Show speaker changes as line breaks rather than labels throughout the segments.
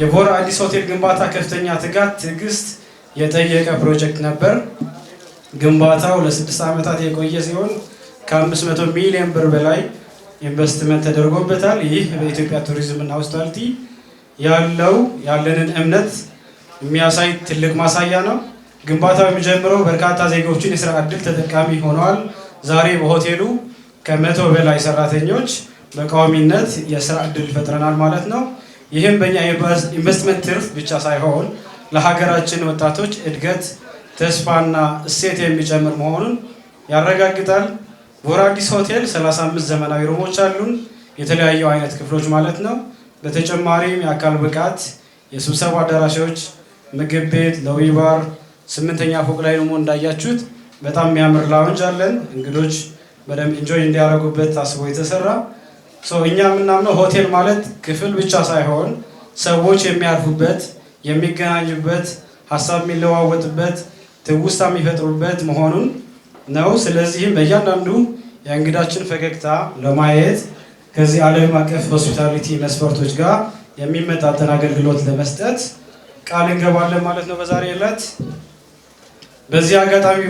የቦራ አዲስ ሆቴል ግንባታ ከፍተኛ ትጋት ትዕግስት የጠየቀ ፕሮጀክት ነበር። ግንባታው ለ6 ዓመታት የቆየ ሲሆን ከ500 ሚሊዮን ብር በላይ ኢንቨስትመንት ተደርጎበታል። ይህ በኢትዮጵያ ቱሪዝም እና ሆስፒታሊቲ ያለንን እምነት የሚያሳይ ትልቅ ማሳያ ነው። ግንባታው የሚጀምረው በርካታ ዜጎችን የስራ ዕድል ተጠቃሚ ሆነዋል። ዛሬ በሆቴሉ ከ100 በላይ ሰራተኞች በቋሚነት የስራ ዕድል ፈጥረናል ማለት ነው። ይህም በእኛ ኢንቨስትመንት ትርፍ ብቻ ሳይሆን ለሀገራችን ወጣቶች እድገት ተስፋና እሴት የሚጨምር መሆኑን ያረጋግጣል። ቦራ አዲስ ሆቴል 35 ዘመናዊ ሩሞች አሉን፣ የተለያዩ አይነት ክፍሎች ማለት ነው። በተጨማሪም የአካል ብቃት፣ የስብሰባ አዳራሾች፣ ምግብ ቤት፣ ሎቢ ባር፣ 8ኛ ፎቅ ላይ ደግሞ እንዳያችሁት በጣም የሚያምር ላውንጅ አለን። እንግዶች በደንብ ኢንጆይ እንዲያደርጉበት ታስቦ የተሰራ እኛ የምናምነው ሆቴል ማለት ክፍል ብቻ ሳይሆን ሰዎች የሚያርፉበት፣ የሚገናኙበት፣ ሀሳብ የሚለዋወጥበት፣ ትውስታ የሚፈጥሩበት መሆኑን ነው። ስለዚህም በእያንዳንዱ የእንግዳችን ፈገግታ ለማየት ከዚህ ዓለም አቀፍ ሆስፒታሊቲ መስፈርቶች ጋር የሚመጣጠን አገልግሎት ለመስጠት ቃል እንገባለን ማለት ነው በዛሬ ዕለት። በዚህ አጋጣሚ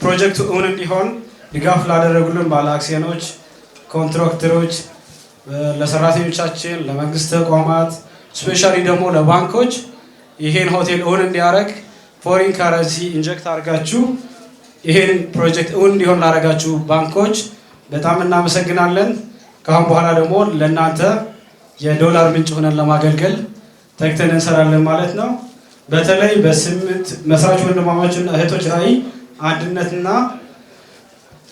ፕሮጀክቱ እውን እንዲሆን ድጋፍ ላደረጉልን ባለ አክሲዮኖች፣ ኮንትራክተሮች፣ ለሰራተኞቻችን፣ ለመንግስት ተቋማት፣ ስፔሻሊ ደግሞ ለባንኮች ይሄን ሆቴል እውን እንዲያደርግ ፎሪን ካረንሲ ኢንጀክት አድርጋችሁ ይሄን ፕሮጀክት እውን እንዲሆን ላደረጋችሁ ባንኮች በጣም እናመሰግናለን። ከአሁን በኋላ ደግሞ ለእናንተ የዶላር ምንጭ ሆነን ለማገልገል ተግተን እንሰራለን ማለት ነው። በተለይ በ8 መስራች ወንድማማችና እህቶች ራዕይ አንድነትና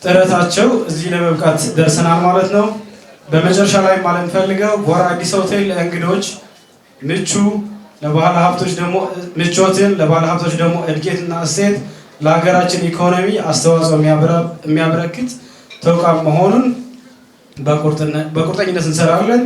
ጥረታቸው እዚህ ለመብቃት ደርሰናል ማለት ነው። በመጨረሻ ላይ ማለት ፈልገው ቦራ አዲስ ሆቴል ለእንግዶች ምቹ፣ ለባለ ሀብቶች ደግሞ ምቾትን፣ ለባለ ሀብቶች ደግሞ እድገትና እሴት፣ ለሀገራችን ኢኮኖሚ አስተዋጽኦ የሚያበረክት ተቋም መሆኑን በቁርጠኝነት እንሰራለን።